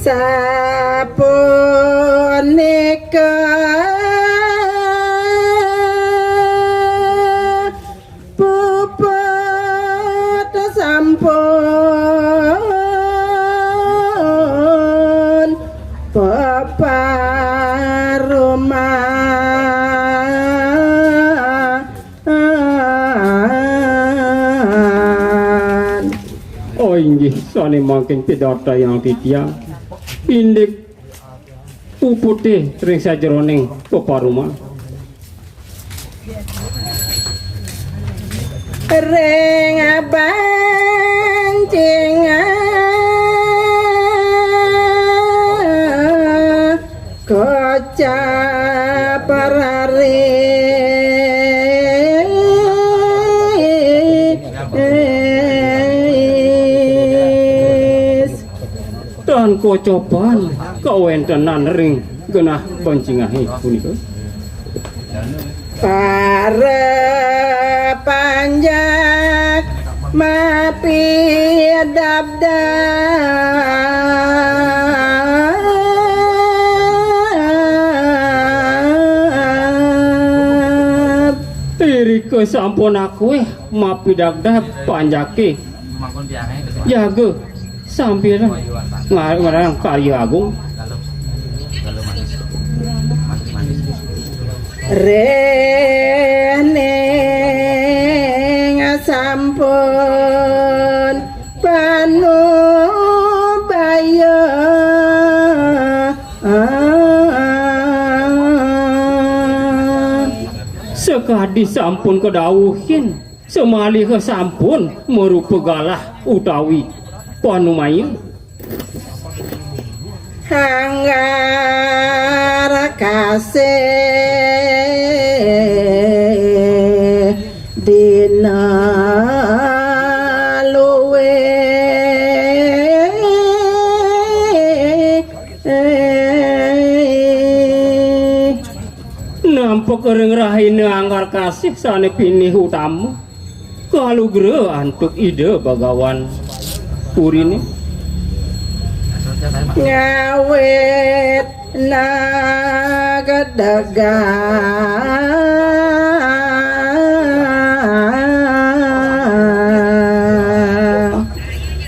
sapunika puput sampun peparuman. Oh inggih sane mangking pidata yang titiang indik puputi ring sajeroning peparuman ring bancingan kocap pararis dan kocoban kawentenan ring genah pancingahe punika para panjak mapi dabdab irike sampun aku mapi dagdab panjake jaga sambil ngarang karya agung reneng sampun panubaya sekadi sampun kedawuhin semali ke sampun merupa galah utawi panumayan hanggar kasih dina luwe nampak kering rahina anggar kasih sane pinih utama kalugra antuk ide bagawan purini ngawit nagadagang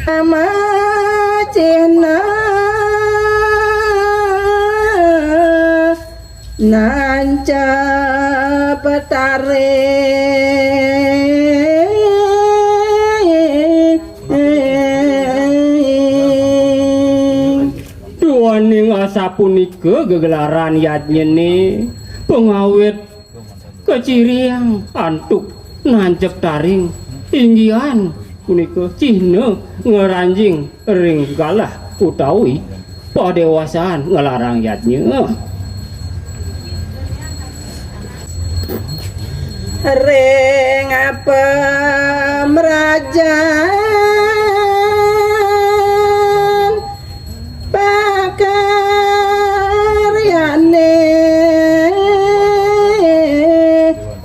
ama cina nanca petare duaning asapunika gegelaran yadnyene pengawet keciriang antuk nancep taring tinggian punika cihna ngeranjing ring galah utawi padewasaan ngelarang yadnya ring apa merajaan pakaryane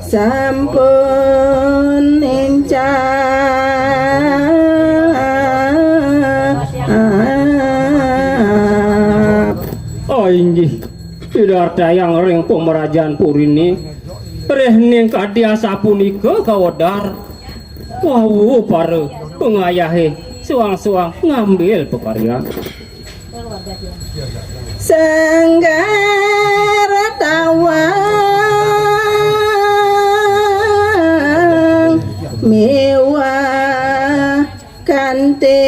sampun encap oh inggih pidardayang ring pemerajaan purini rehning kadiasa punika kawedar wawu para pengayahe suang-suang ngambil pekarya sanggara tawang mewah kantil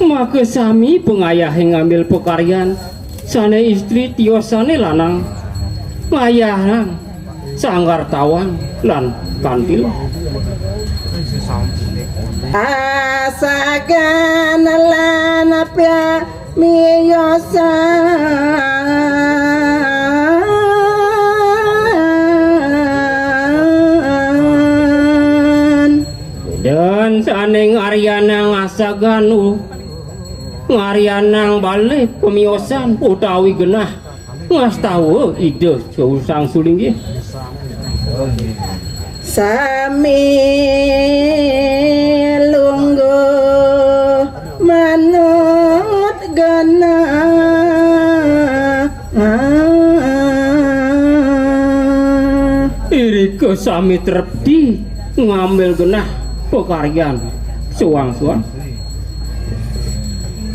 maka sami pengayahe ngambil pekaryan sane istri tiosane lanang ngayahang sanggar tawang lan kantil asagan lan apya miyosan dan sane ngaryana ngasagan ngarianang balik pemiosan utawi genah ngastawa ide jauh sang sulinggih sami lungguh manut gana irika sami trepti ngambil genah pekaryan suang-suang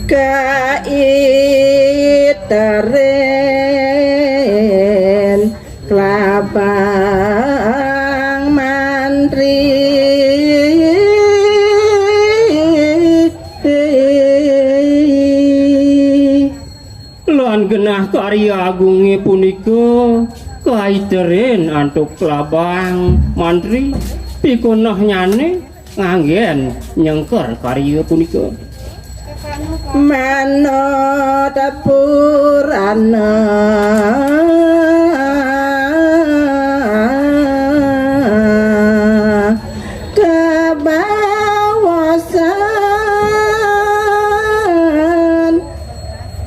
kaiteren kelabang mantri lan genah karya agunge punika kaiteren antuk kelabang mantri pikunah nyane nganggen nyengker karya punika manut purana kebawasan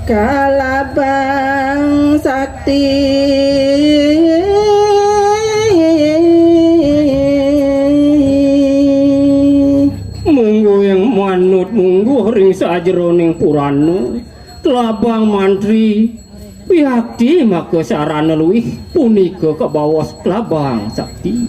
kalabang sakti manut mungguh ring sajroning purana kelabang mantri pihak di maka sarana luwih punika kebawas kelabang sakti